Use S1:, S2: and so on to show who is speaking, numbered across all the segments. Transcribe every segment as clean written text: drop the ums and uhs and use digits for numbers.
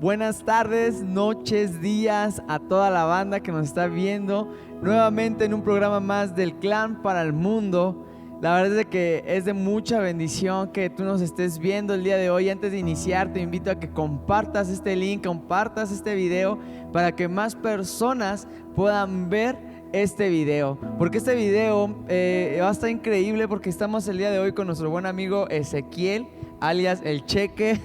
S1: Buenas tardes, noches, días a toda la banda que nos está viendo nuevamente en un programa más del Clan para el Mundo. La verdad es de que es de mucha bendición que tú nos estés viendo el día de hoy. Antes de iniciar, te invito a que compartas este link, compartas este video para que más personas puedan ver este video. Porque este video va a estar increíble porque estamos el día de hoy con nuestro buen amigo Ezequiel, alias El Cheque.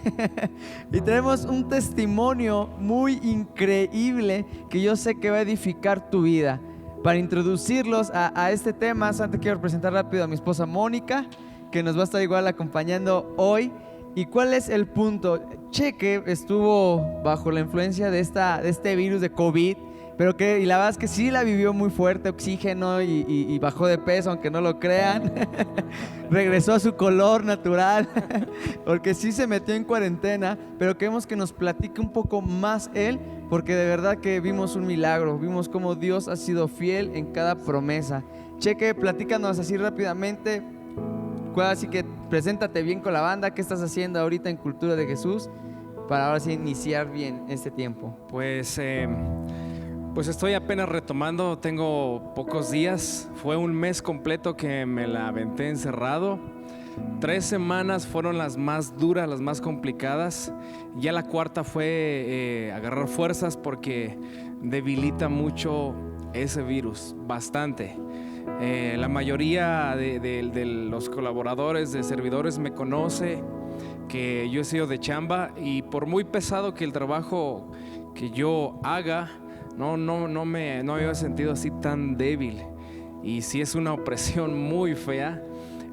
S1: Y tenemos un testimonio muy increíble que yo sé que va a edificar tu vida. Para introducirlos a este tema, antes quiero presentar rápido a mi esposa Mónica, que nos va a estar igual acompañando hoy. ¿Y cuál es el punto? Cheque estuvo bajo la influencia de este virus de COVID, pero y la verdad es que sí la vivió muy fuerte, oxígeno y bajó de peso, aunque no lo crean. Regresó a su color natural, porque sí se metió en cuarentena, pero queremos que nos platique un poco más él, porque de verdad que vimos un milagro, vimos cómo Dios ha sido fiel en cada promesa. Cheque, platícanos así rápidamente, así que preséntate bien con la banda, qué estás haciendo ahorita en Cultura de Jesús, para ahora sí iniciar bien este tiempo.
S2: Pues estoy apenas retomando, tengo pocos días, fue un mes completo que me la aventé encerrado. 3 semanas fueron las más duras, las más complicadas. Ya la cuarta fue agarrar fuerzas porque debilita mucho ese virus, bastante. La mayoría de los colaboradores, de servidores me conoce que yo he sido de chamba y por muy pesado que el trabajo que yo haga, no me había sentido así tan débil, y sí es una opresión muy fea.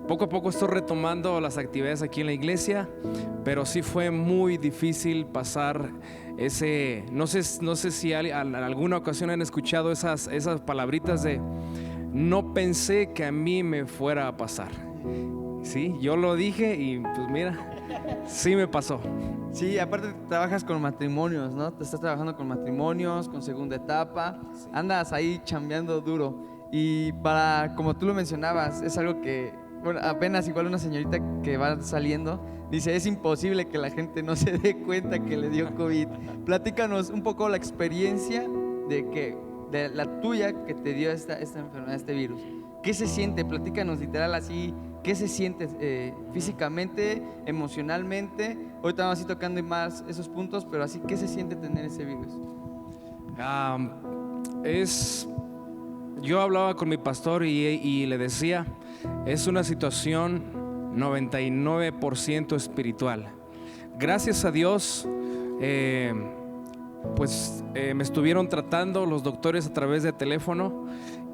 S2: Poco a poco estoy retomando las actividades aquí en la iglesia, pero sí fue muy difícil pasar ese, no sé si en alguna ocasión han escuchado esas palabritas de no pensé que a mí me fuera a pasar. Sí, yo lo dije y pues mira, sí me pasó.
S1: Sí, aparte trabajas con matrimonios, ¿no? Te estás trabajando con matrimonios, con segunda etapa, sí. Andas ahí chambeando duro. Y como tú lo mencionabas, es algo que, bueno, apenas igual una señorita que va saliendo dice, es imposible que la gente no se dé cuenta que le dio COVID. Platícanos un poco la experiencia de la tuya que te dio esta enfermedad, este virus. ¿Qué se siente? Platícanos literal así. ¿Qué se siente físicamente, emocionalmente? Ahorita vamos a ir tocando más esos puntos, pero así, ¿qué se siente tener ese virus?
S2: Yo hablaba con mi pastor y le decía, es una situación 99% espiritual. Gracias a Dios, me estuvieron tratando los doctores a través de teléfono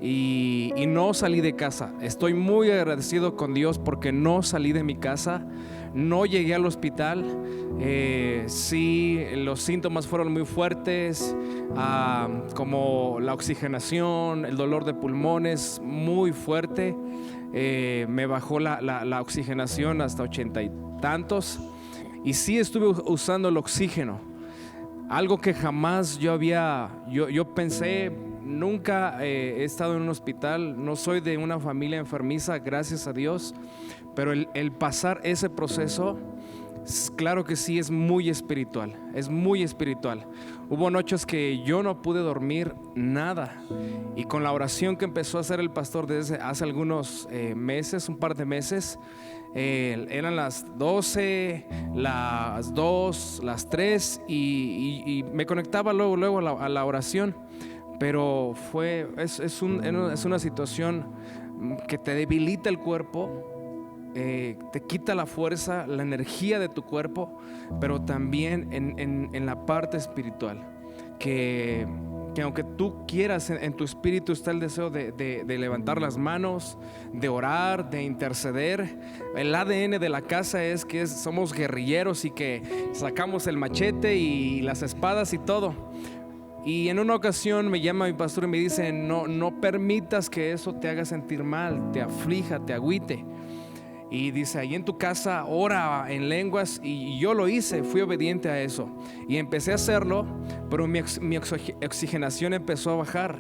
S2: y no salí de casa. Estoy muy agradecido con Dios porque no salí de mi casa, no llegué al hospital. Sí, los síntomas fueron muy fuertes, como la oxigenación, el dolor de pulmones muy fuerte. Me bajó la oxigenación hasta 80 y tantos, y sí estuve usando el oxígeno, algo que jamás yo pensé. Nunca he estado en un hospital, no soy de una familia enfermiza, gracias a Dios, pero el pasar ese proceso, claro que sí, es muy espiritual, es muy espiritual. Hubo noches que yo no pude dormir nada, y con la oración que empezó a hacer el pastor desde hace algunos meses, un par de meses, eran las 12, las 2, las 3 y me conectaba luego a la oración. Pero es una situación que te debilita el cuerpo, te quita la fuerza, la energía de tu cuerpo, pero también en la parte espiritual, que aunque tú quieras, en tu espíritu está el deseo de levantar las manos, de orar, de interceder. El ADN de la casa es que somos guerrilleros y que sacamos el machete y las espadas y todo. Y en una ocasión me llama mi pastor y me dice, no permitas que eso te haga sentir mal, te aflija, te agüite. Y dice, ahí en tu casa ora en lenguas. Y yo lo hice, fui obediente a eso y empecé a hacerlo, pero mi oxigenación empezó a bajar.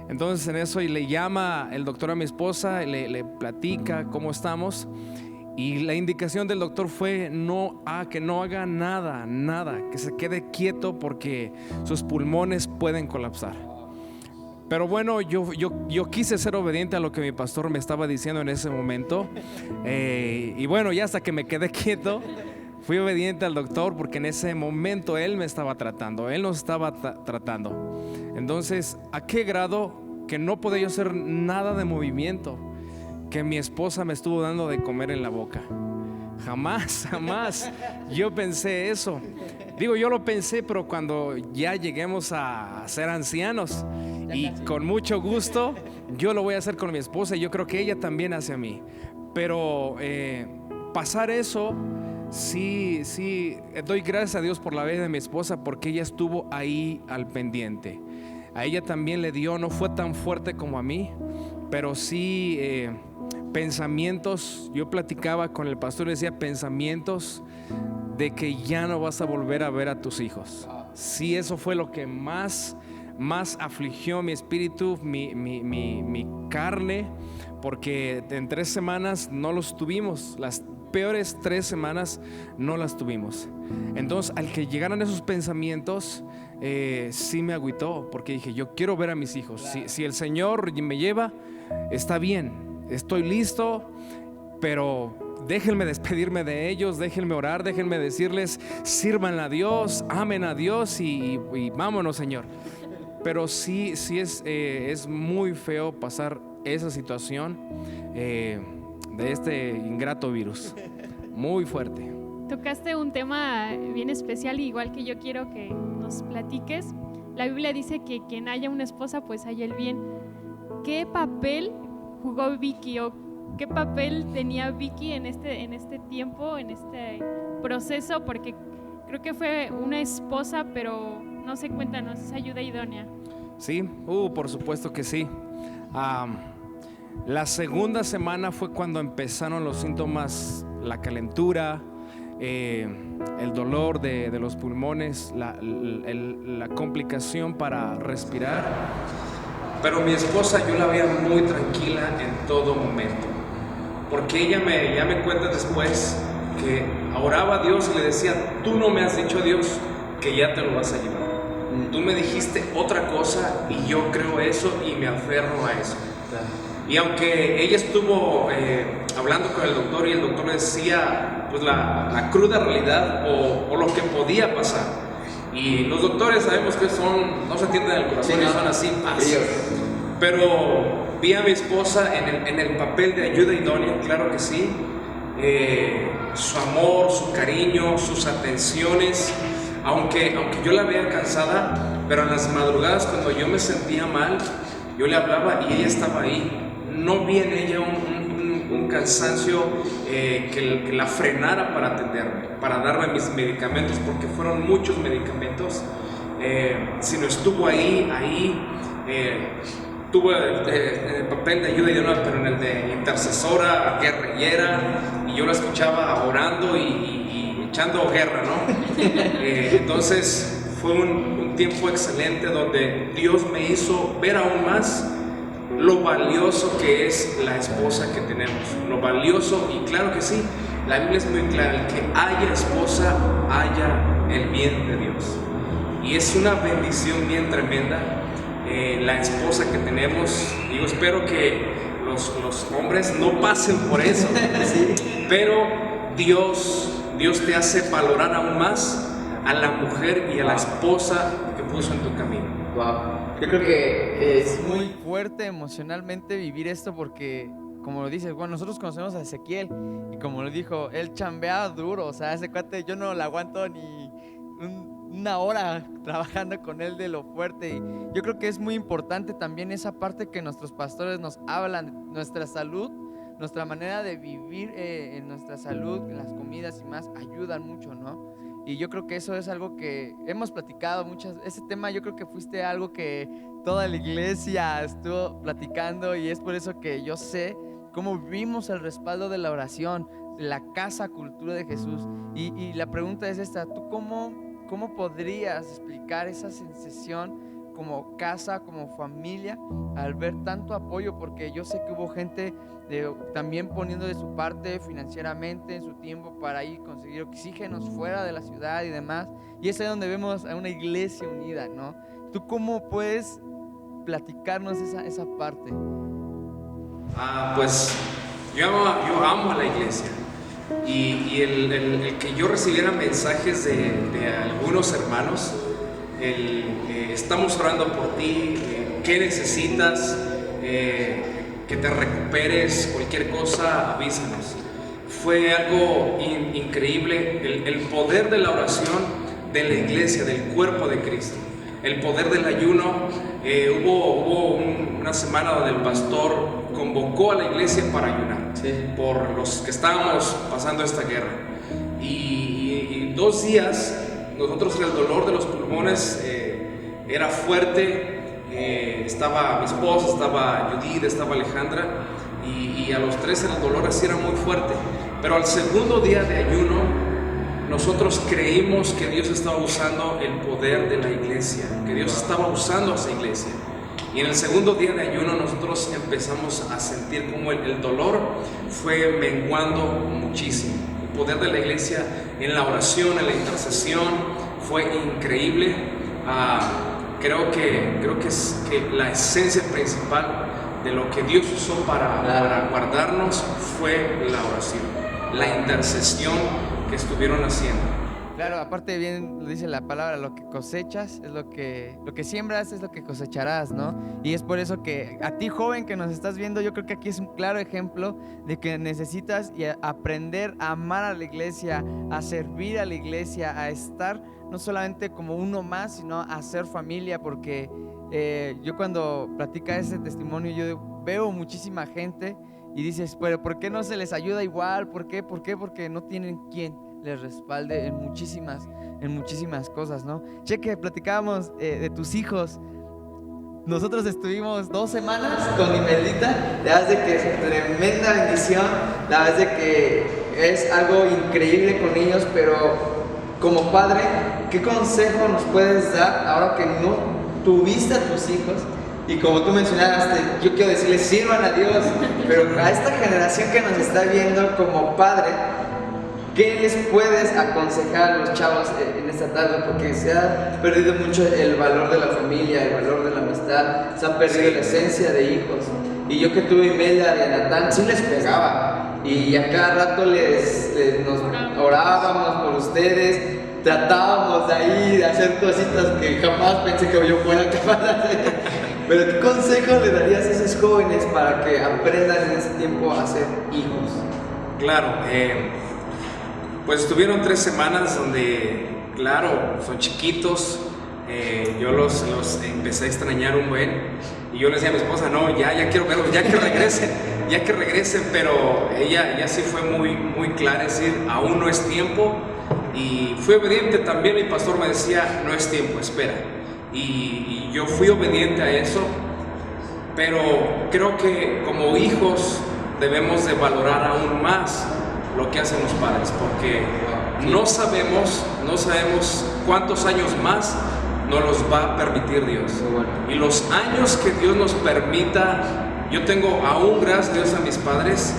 S2: Entonces en eso le llama el doctor a mi esposa, le platica cómo estamos. Y la indicación del doctor fue que no haga nada, que se quede quieto porque sus pulmones pueden colapsar. Pero bueno, yo quise ser obediente a lo que mi pastor me estaba diciendo en ese momento. Y bueno, ya hasta que me quedé quieto, fui obediente al doctor porque en ese momento él me estaba tratando, él nos estaba tratando. Entonces, ¿a qué grado que no podía yo hacer nada de movimiento? Que mi esposa me estuvo dando de comer en la boca. Jamás yo pensé eso. Digo, yo lo pensé, pero cuando ya lleguemos a ser ancianos, y con mucho gusto yo lo voy a hacer con mi esposa, y yo creo que ella también hace a mí. Pero pasar eso, sí, doy gracias a Dios por la vida de mi esposa, porque ella estuvo ahí al pendiente. A ella también le dio, no fue tan fuerte como a mí, pero sí pensamientos. Yo platicaba con el pastor y decía pensamientos de que ya no vas a volver a ver a tus hijos. Sí, eso fue lo que más afligió mi espíritu, mi carne, porque en 3 semanas no los tuvimos. Las peores 3 semanas no las tuvimos. Entonces, al que llegaran esos pensamientos, sí me agüitó, porque dije, yo quiero ver a mis hijos. Si el Señor me lleva, está bien, estoy listo, pero déjenme despedirme de ellos, déjenme orar, déjenme decirles, sirvan a Dios, amen a Dios y vámonos, Señor. Pero sí es muy feo pasar esa situación de este ingrato virus, muy fuerte.
S3: Tocaste un tema bien especial, igual que yo quiero que nos platiques. La Biblia dice que quien haya una esposa, pues haya el bien. ¿Qué papel jugó Vicky o qué papel tenía Vicky en este tiempo, en este proceso? Porque creo que fue una esposa, pero no sé, cuéntanos, esa ayuda idónea.
S2: Sí, por supuesto que sí. La segunda semana fue cuando empezaron los síntomas, la calentura, el dolor de los pulmones, la complicación para respirar. Pero mi esposa yo la veía muy tranquila en todo momento, porque ella ya me cuenta después que oraba a Dios y le decía, tú no me has dicho a Dios que ya te lo vas a llevar. Tú me dijiste otra cosa y yo creo eso y me aferro a eso. Y aunque ella estuvo hablando con el doctor y el doctor le decía pues la cruda realidad o lo que podía pasar, y los doctores sabemos que no se entienden del corazón, sí, son así, pero vi a mi esposa en el papel de ayuda idónea, claro que sí, su amor, su cariño, sus atenciones. Aunque yo la veía cansada, pero en las madrugadas cuando yo me sentía mal, yo le hablaba y ella estaba ahí. No vi en ella un cansancio que la frenara para atenderme, para darme mis medicamentos, porque fueron muchos medicamentos, sino estuvo ahí, tuvo el papel de ayuda idónea, pero en el de intercesora, guerrillera, y yo la escuchaba orando y echando guerra, ¿no? Entonces fue un tiempo excelente donde Dios me hizo ver aún más lo valioso que es la esposa que tenemos, lo valioso, y claro que sí, la Biblia es muy clara, el que haya esposa, haya el bien de Dios, y es una bendición bien tremenda la esposa que tenemos. Digo, espero que los hombres no pasen por eso, ¿sí? Pero Dios te hace valorar aún más a la mujer y a la esposa que puso en tu camino.
S1: Wow. Yo creo que es muy fuerte emocionalmente vivir esto, porque como lo dices, bueno, nosotros conocemos a Ezequiel y como lo dijo, él chambeaba duro, o sea, ese cuate yo no lo aguanto ni una hora trabajando con él de lo fuerte. Y yo creo que es muy importante también esa parte que nuestros pastores nos hablan, nuestra salud, nuestra manera de vivir en nuestra salud, en las comidas y más, ayudan mucho, ¿no? Y yo creo que eso es algo que hemos platicado muchas. Ese tema yo creo que fuiste algo que toda la iglesia estuvo platicando, y es por eso que yo sé cómo vivimos el respaldo de la oración, la casa cultura de Jesús. Y la pregunta es esta: ¿tú cómo podrías explicar esa sensación como casa, como familia, al ver tanto apoyo? Porque yo sé que hubo gente también poniendo de su parte financieramente, en su tiempo, para ir conseguir oxígenos fuera de la ciudad y demás. Y es ahí donde vemos a una iglesia unida, ¿no? ¿Tú cómo puedes platicarnos esa parte?
S2: Pues yo amo a la iglesia. Y el que yo recibiera mensajes de algunos hermanos, estamos orando por ti, ¿qué necesitas? Que te recuperes, cualquier cosa, avísanos. Fue algo increíble, el poder de la oración de la iglesia, del cuerpo de Cristo, el poder del ayuno. Hubo una semana donde el pastor convocó a la iglesia para ayunar, sí, por los que estábamos pasando esta guerra. Y 2 días, nosotros, el dolor de los pulmones era fuerte. Estaba mi esposa, estaba Judith, estaba Alejandra, y a los 3 el dolor así era muy fuerte. Pero al segundo día de ayuno, nosotros creímos que Dios estaba usando el poder de la iglesia, que Dios estaba usando a esa iglesia. Y en el segundo día de ayuno nosotros empezamos a sentir como el dolor fue menguando muchísimo. El poder de la iglesia en la oración, en la intercesión, fue increíble. Creo que es la esencia principal de lo que Dios usó para guardarnos fue la oración, la intercesión que estuvieron haciendo.
S1: Claro, aparte bien lo dice la palabra, lo que cosechas es lo que siembras es lo que cosecharás, ¿no? Y es por eso que a ti, joven, que nos estás viendo, yo creo que aquí es un claro ejemplo de que necesitas aprender a amar a la iglesia, a servir a la iglesia, a estar no solamente como uno más, sino a hacer familia, porque yo cuando platica ese testimonio, yo veo muchísima gente y dices, pero ¿por qué no se les ayuda igual? ¿Por qué? Porque no tienen quien les respalde en muchísimas cosas, ¿no? Cheque, platicábamos de tus hijos. Nosotros estuvimos 2 semanas con Imeldita. La verdad es de que es tremenda bendición. La verdad es de que es algo increíble con ellos, pero como padre, ¿qué consejo nos puedes dar ahora que no tuviste a tus hijos? Y como tú mencionaste, yo quiero decirles, sirvan a Dios, pero a esta generación que nos está viendo como padre, ¿qué les puedes aconsejar a los chavos en esta tarde? Porque se ha perdido mucho el valor de la familia, el valor de la amistad, se ha perdido la esencia de hijos. Y yo que tuve Imelda y a Natán, sí les pegaba. Y a cada rato nos orábamos por ustedes, tratábamos de ahí de hacer cositas que jamás pensé que yo fuera capaz de hacer. Pero ¿qué consejo le darías a esos jóvenes para que aprendan en ese tiempo a ser hijos?
S2: Claro, pues estuvieron 3 semanas donde, claro, son chiquitos, yo los empecé a extrañar un buen, y yo le decía a mi esposa, no, ya quiero verlos, ya que regresen, pero ella sí fue muy clara, es decir, aún no es tiempo, y fui obediente también. Mi pastor me decía, no es tiempo, espera, y yo fui obediente a eso, pero creo que como hijos debemos de valorar aún más lo que hacen los padres, porque no sabemos cuántos años más nos los va a permitir Dios. Y los años que Dios nos permita, yo tengo aún, gracias a Dios, a mis padres,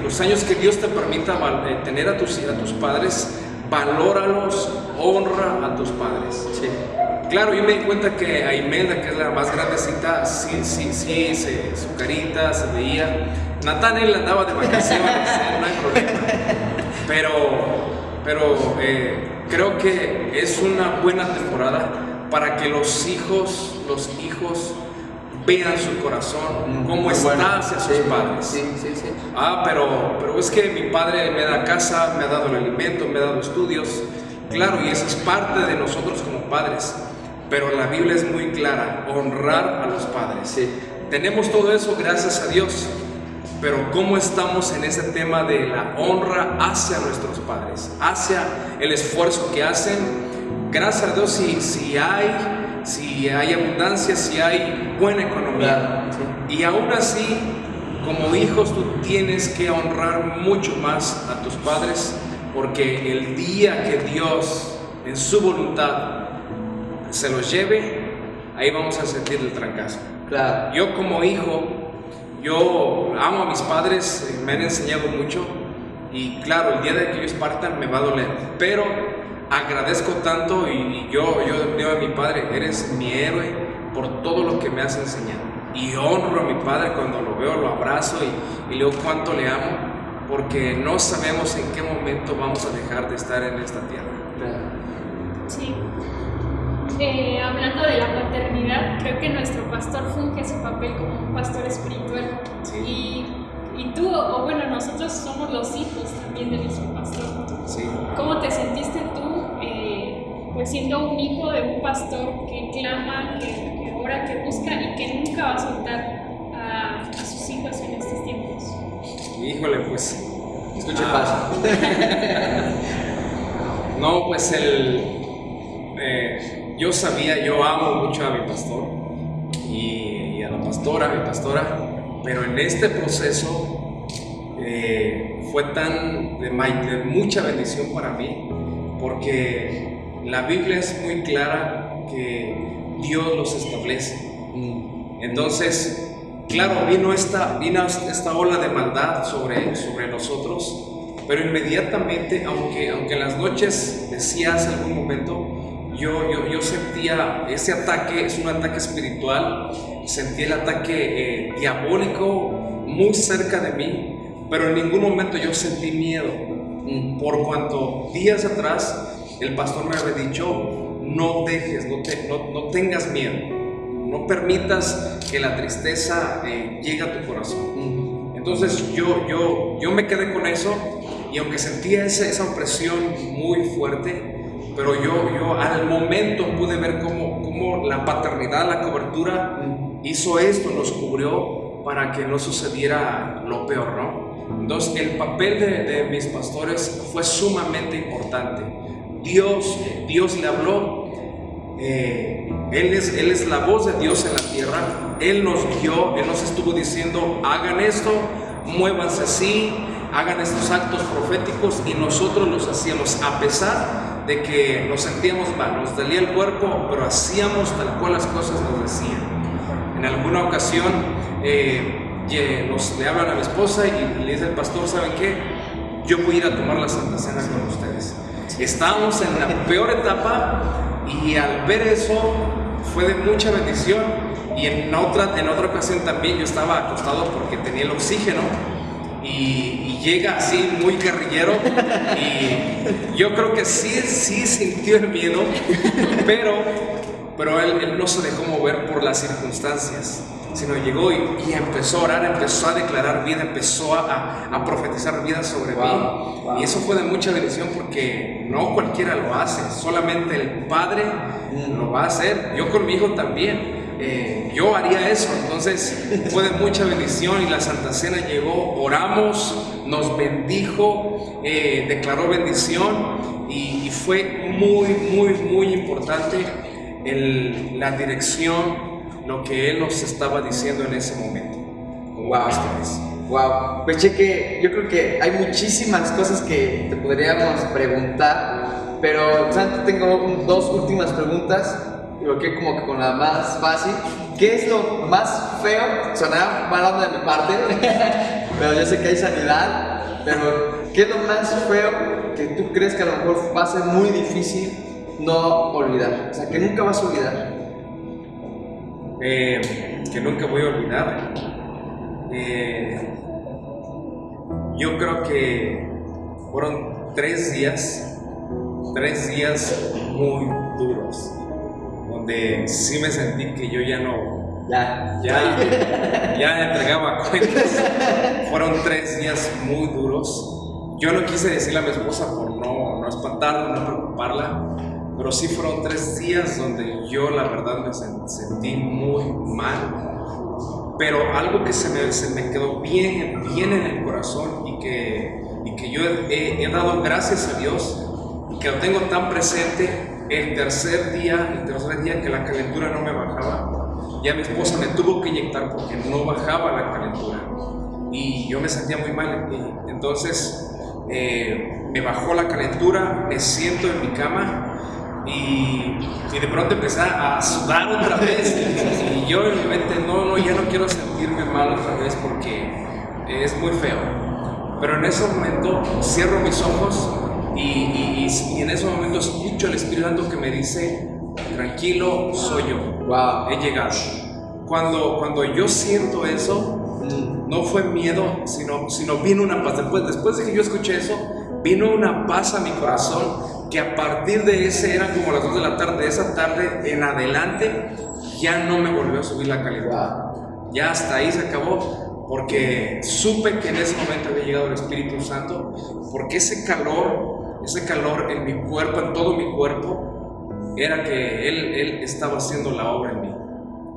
S2: los años que Dios te permita tener a tus padres, valóralos, honra a tus padres. Sí. Claro, yo me di cuenta que a Imelda, que es la más grandecita, sí, su carita se veía. Natán, él andaba de vacaciones, no hay problema. Pero creo que es una buena temporada para que los hijos vean su corazón, cómo está hacia sus padres. Sí. Pero es que mi padre me da casa, me ha dado el alimento, me ha dado estudios. Claro, y eso es parte de nosotros como padres. Pero la Biblia es muy clara, honrar a los padres. Sí. Tenemos todo eso, gracias a Dios. Pero ¿cómo estamos en ese tema de la honra hacia nuestros padres? Hacia el esfuerzo que hacen. Gracias a Dios si hay abundancia, si hay buena economía. Sí. Y aún así, como hijos, tú tienes que honrar mucho más a tus padres, porque el día que Dios, en su voluntad, se los lleve, ahí vamos a sentir el trancazo.
S1: Claro.
S2: Yo como hijo, yo amo a mis padres, me han enseñado mucho y claro, el día de que ellos partan me va a doler, pero agradezco tanto y yo digo a mi padre, eres mi héroe por todo lo que me has enseñado. Y honro a mi padre cuando lo veo, lo abrazo y le digo cuánto le amo, porque no sabemos en qué momento vamos a dejar de estar en esta tierra.
S3: Sí. Hablando de la paternidad, creo que nuestro pastor funge su papel como un pastor espiritual.
S2: Sí.
S3: Y tú, o bueno, nosotros somos los hijos también de nuestro pastor.
S2: Sí.
S3: ¿Cómo te sentiste tú, pues siendo un hijo de un pastor que clama, que ora, que busca y que nunca va a soltar a sus hijos en estos tiempos?
S2: Híjole, pues.
S1: Escuche paz.
S2: No, pues yo amo mucho a mi pastor y a la pastora, mi pastora, pero en este proceso fue de mucha bendición para mí, porque la Biblia es muy clara que Dios los establece. Entonces, claro, vino esta ola de maldad sobre nosotros, pero inmediatamente, aunque en las noches decía hace algún momento, yo sentía ese ataque, es un ataque espiritual, sentí el ataque diabólico muy cerca de mí, pero en ningún momento yo sentí miedo, por cuanto días atrás el pastor me había dicho, no tengas miedo, no permitas que la tristeza llegue a tu corazón. Entonces yo me quedé con eso, y aunque sentía esa opresión muy fuerte, pero yo al momento pude ver cómo la paternidad, la cobertura hizo esto, nos cubrió para que no sucediera lo peor, ¿no? Entonces el papel de mis pastores fue sumamente importante. Dios le habló, él es la voz de Dios en la tierra, Él nos guió, Él nos estuvo diciendo, hagan esto, muévanse así, hagan estos actos proféticos, y nosotros los hacíamos a pesar de que nos sentíamos mal, nos dolía el cuerpo, pero hacíamos tal cual las cosas nos decían. En alguna ocasión le hablan a mi esposa y le dice el pastor, ¿saben qué? Yo voy a ir a tomar la Santa Cena con ustedes. Estábamos en la peor etapa, y al ver eso fue de mucha bendición. Y en otra ocasión también yo estaba acostado porque tenía el oxígeno, y llega así muy guerrillero, y yo creo que sí sintió el miedo, pero él no se dejó mover por las circunstancias, sino llegó y empezó a orar, empezó a declarar vida, empezó a profetizar vida sobre mí. Y eso fue de mucha bendición, porque no cualquiera lo hace, solamente el Padre lo va a hacer. Yo con mi hijo también. Yo haría eso. Entonces fue de mucha bendición, y la Santa Cena llegó, oramos, nos bendijo, declaró bendición, y fue muy importante la dirección, lo que Él nos estaba diciendo en ese momento.
S1: Wow. Pues Cheque, yo creo que hay muchísimas cosas que te podríamos preguntar, pero Santo, tengo dos últimas preguntas. Creo que como que con la más fácil. ¿Qué es lo más feo? Sonaba mal onda de mi parte, pero yo sé que hay sanidad. Pero ¿qué es lo más feo que tú crees que a lo mejor va a ser muy difícil no olvidar? O sea, que nunca vas a olvidar.
S2: Que nunca voy a olvidar. Yo creo que fueron 3 días muy duros, donde sí me sentí que yo ya entregaba cuentas. Fueron 3 días muy duros. Yo no quise decirle a mi esposa por no espantarla, no preocuparla, pero sí fueron 3 días donde yo la verdad me sentí muy mal. Pero algo que se me quedó bien en el corazón, y que yo he dado gracias a Dios, y que lo tengo tan presente. El tercer día que la calentura no me bajaba, ya mi esposa me tuvo que inyectar porque no bajaba la calentura, y yo me sentía muy mal. Entonces me bajó la calentura, me siento en mi cama, y de pronto empecé a sudar otra vez y yo en mi mente ya no quiero sentirme mal otra vez porque es muy feo. Pero en ese momento cierro mis ojos y en ese momento escucho al Espíritu Santo que me dice: tranquilo, soy yo.
S1: Wow.
S2: He llegado. Cuando yo siento eso, no fue miedo, sino vino una paz. Después de que yo escuché eso, vino una paz a mi corazón, que a partir de ese, eran como las 2 de la tarde, de esa tarde en adelante, ya no me volvió a subir la calidad. Ya hasta ahí se acabó, porque supe que en ese momento había llegado el Espíritu Santo, porque ese calor en mi cuerpo, en todo mi cuerpo, era que Él estaba haciendo la obra en mí.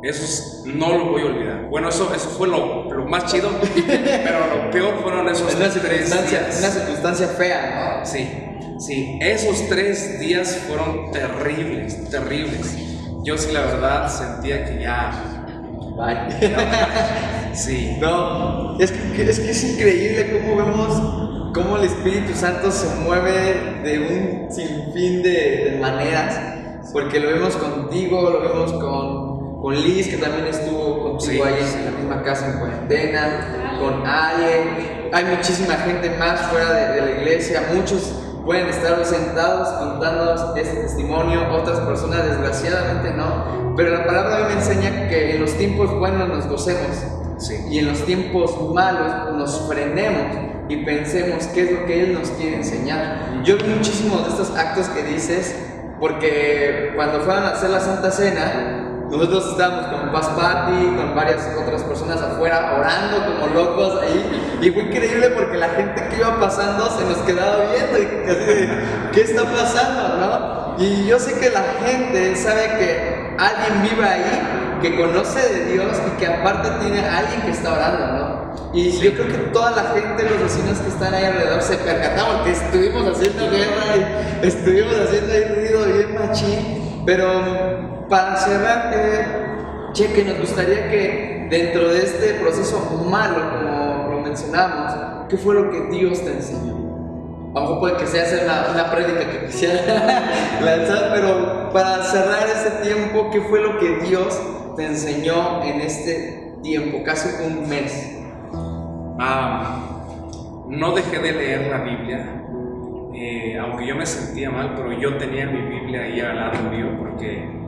S2: Eso no lo voy a olvidar. Bueno, eso fue lo más chido, pero lo peor fueron esos 3 días.
S1: Una circunstancia fea, ¿no?
S2: Sí, esos 3 días fueron terribles. Yo sí, la verdad, sentía que ya... Sí.
S1: No, es que es increíble cómo vemos cómo el Espíritu Santo se mueve de un sinfín de maneras, porque lo vemos contigo, lo vemos con Liz, que también estuvo contigo ahí en la misma casa en cuarentena, con Ale. Hay muchísima gente más fuera de la iglesia, muchos pueden estar sentados contándonos este testimonio, otras personas desgraciadamente no, pero la palabra a mí me enseña que en los tiempos buenos nos gocemos, y en los tiempos malos nos frenemos y pensemos qué es lo que Él nos quiere enseñar. Yo vi muchísimos de estos actos que dices, porque cuando fueron a hacer la Santa Cena, nosotros estábamos con Paz Party, con varias otras personas afuera, orando como locos ahí, y fue increíble porque la gente que iba pasando se nos quedaba viendo y así de, ¿qué está pasando, no? Y yo sé que la gente sabe que alguien vive ahí, que conoce de Dios y que aparte tiene a alguien que está orando, ¿no? Y yo creo que toda la gente, los vecinos que están ahí alrededor se percataron que estuvimos haciendo guerra y estuvimos haciendo ahí ruido bien machín, pero... Para cerrar, Cheque, nos gustaría que dentro de este proceso malo, como lo mencionamos, ¿qué fue lo que Dios te enseñó? A lo mejor puede que sea hacer una prédica que quisiera lanzar, pero para cerrar este tiempo, ¿qué fue lo que Dios te enseñó en este tiempo, casi un mes?
S2: No dejé de leer la Biblia, aunque yo me sentía mal, pero yo tenía mi Biblia ahí al lado mío porque...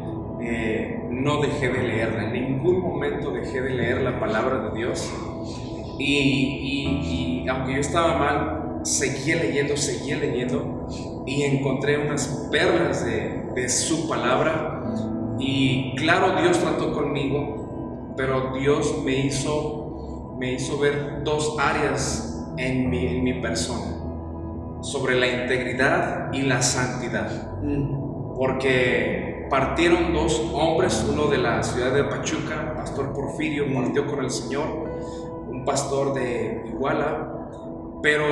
S2: no dejé de leerla, en ningún momento dejé de leer la palabra de Dios y aunque yo estaba mal, seguía leyendo y encontré unas perlas de su palabra y claro, Dios trató conmigo, pero Dios me hizo ver 2 áreas en mi persona, sobre la integridad y la santidad, porque partieron 2 hombres, uno de la ciudad de Pachuca, Pastor Porfirio, partió con el Señor, un pastor de Iguala, pero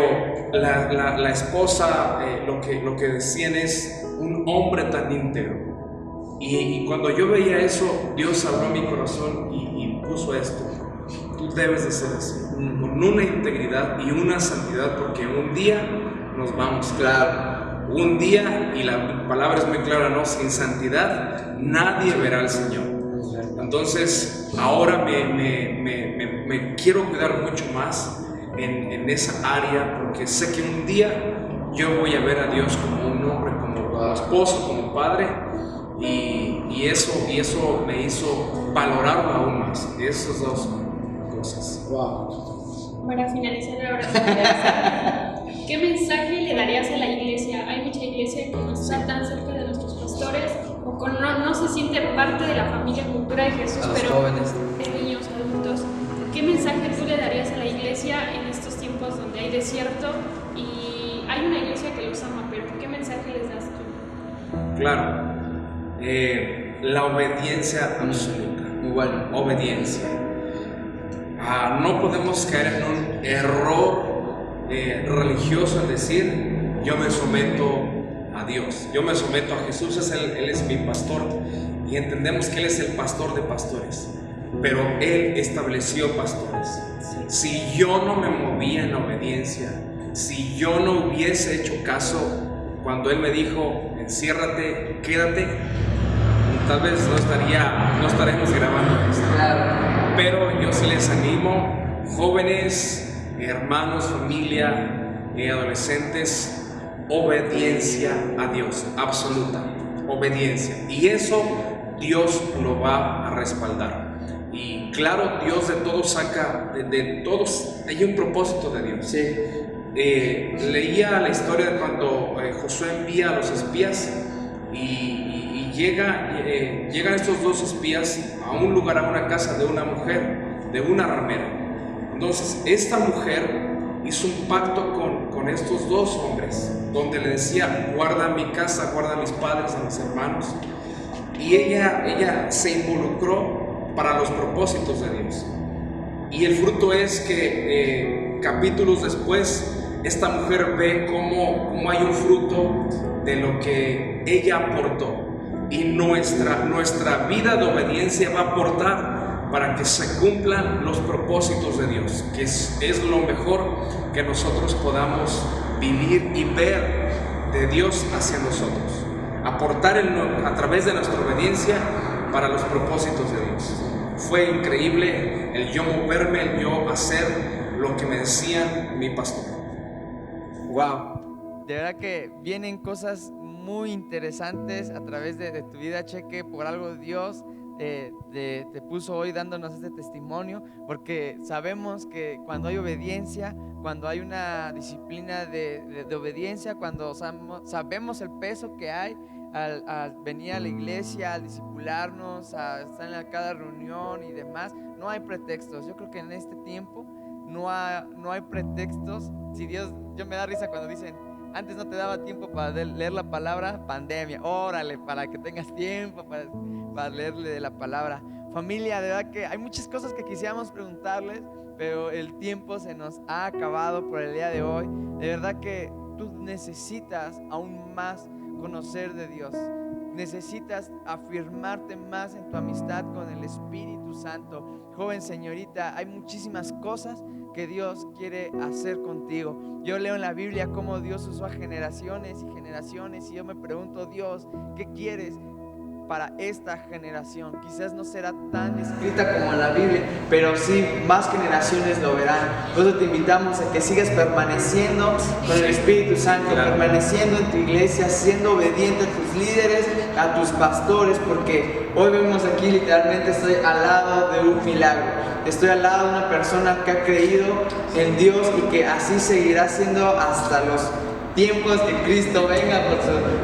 S2: la esposa, lo que decían es un hombre tan íntegro. Y cuando yo veía eso, Dios abrió mi corazón y puso esto: tú debes de ser así, con una integridad y una santidad, porque un día nos vamos. Claro. Un día, y la palabra es muy clara, ¿no? Sin santidad nadie verá al Señor. Entonces ahora me quiero cuidar mucho más en esa área, porque sé que un día yo voy a ver a Dios como un hombre, como esposo, como padre, y eso me hizo valorarlo aún más, esas 2 cosas.
S4: Wow. Para finalizar la oración, ¿qué mensaje le darías a la iglesia? Hay mucha iglesia que no está tan cerca de nuestros pastores o no se siente parte de la familia cultura de Jesús,
S1: a los
S4: pero
S1: jóvenes,
S4: niños, adultos. ¿Qué mensaje tú le darías a la iglesia en estos tiempos donde hay desierto y hay una iglesia que los ama, pero qué mensaje les das tú?
S2: Claro, la obediencia absoluta.
S1: igual,
S2: obediencia. No podemos caer en un error religioso al decir: yo me someto a Dios, yo me someto a Jesús, Él es mi pastor, y entendemos que Él es el pastor de pastores, pero Él estableció pastores. Si yo no me movía en obediencia, si yo no hubiese hecho caso cuando Él me dijo, enciérrate, quédate, tal vez no estaremos grabando esto. Pero yo sí les animo, jóvenes, hermanos, familia, adolescentes, obediencia a Dios, absoluta, obediencia. Y eso Dios lo va a respaldar. Y claro, Dios de todo saca, de todos, hay un propósito de Dios.
S1: Sí.
S2: Leía la historia de cuando Josué envía a los espías y llegan estos dos espías a un lugar, a una casa de una mujer, de una ramera. Entonces esta mujer hizo un pacto con estos dos hombres, donde le decía, guarda mi casa, guarda a mis padres, a mis hermanos. Y ella se involucró para los propósitos de Dios. Y el fruto es que capítulos después, esta mujer ve cómo hay un fruto de lo que ella aportó. Y nuestra vida de obediencia va a aportar para que se cumplan los propósitos de Dios, que es lo mejor que nosotros podamos vivir y ver de Dios hacia nosotros. Aportar a través de nuestra obediencia para los propósitos de Dios. Fue increíble el yo moverme, el yo hacer lo que me decía mi pastor.
S1: Wow, de verdad que vienen cosas muy interesantes a través de tu vida, Cheque. Por algo Dios te puso hoy dándonos este testimonio, porque sabemos que cuando hay obediencia, cuando hay una disciplina de obediencia, cuando sabemos el peso que hay al venir a la iglesia, al discipularnos, a estar en cada reunión y demás, no hay pretextos. Yo creo que en este tiempo no hay pretextos. Si Dios, yo me da risa cuando dicen, antes no te daba tiempo para leer la palabra, pandemia, órale, para que tengas tiempo para leerle de la palabra. Familia, de verdad que hay muchas cosas que quisiéramos preguntarles, pero el tiempo se nos ha acabado por el día de hoy. De verdad que tú necesitas aún más conocer de Dios. Necesitas afirmarte más en tu amistad con el Espíritu Santo. Joven señorita, hay muchísimas cosas que Dios quiere hacer contigo. Yo leo en la Biblia cómo Dios usó a generaciones y generaciones, y yo me pregunto, Dios, ¿qué quieres para esta generación? Quizás no será tan escrita como en la Biblia, pero sí más generaciones lo verán. Por eso te invitamos a que sigas permaneciendo con el Espíritu Santo, permaneciendo en tu iglesia, siendo obediente a tus líderes, a tus pastores, porque hoy vemos aquí literalmente estoy al lado de un milagro. Estoy al lado de una persona que ha creído en Dios y que así seguirá siendo hasta los tiempos que Cristo venga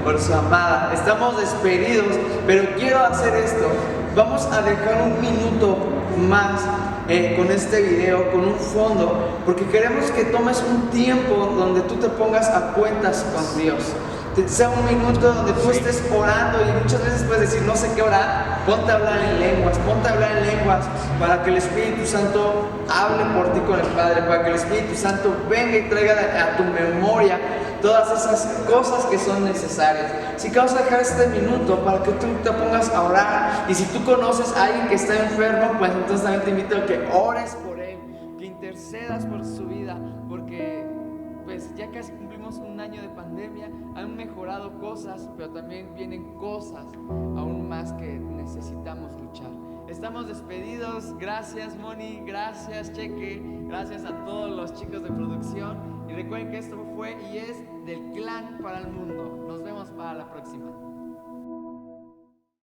S1: por su amada. Estamos despedidos, pero quiero hacer esto. Vamos a dejar un minuto más con este video, con un fondo, porque queremos que tomes un tiempo donde tú te pongas a cuentas con Dios. Sea un minuto donde tú estés orando, y muchas veces puedes decir, no sé qué orar. Ponte a hablar en lenguas, para que el Espíritu Santo hable por ti con el Padre, para que el Espíritu Santo venga y traiga a tu memoria todas esas cosas que son necesarias. Así que vamos a dejar este minuto para que tú te pongas a orar. Y si tú conoces a alguien que está enfermo, pues entonces también te invito a que ores por él, que intercedas por su vida, porque pues ya casi cumplimos un año de pandemia. Han mejorado cosas, pero también vienen cosas aún más que necesitamos luchar. Estamos despedidos. Gracias, Moni, gracias, Cheque, gracias a todos los chicos de producción. Y recuerden que esto fue y es del Clan para el Mundo. Nos vemos para la próxima.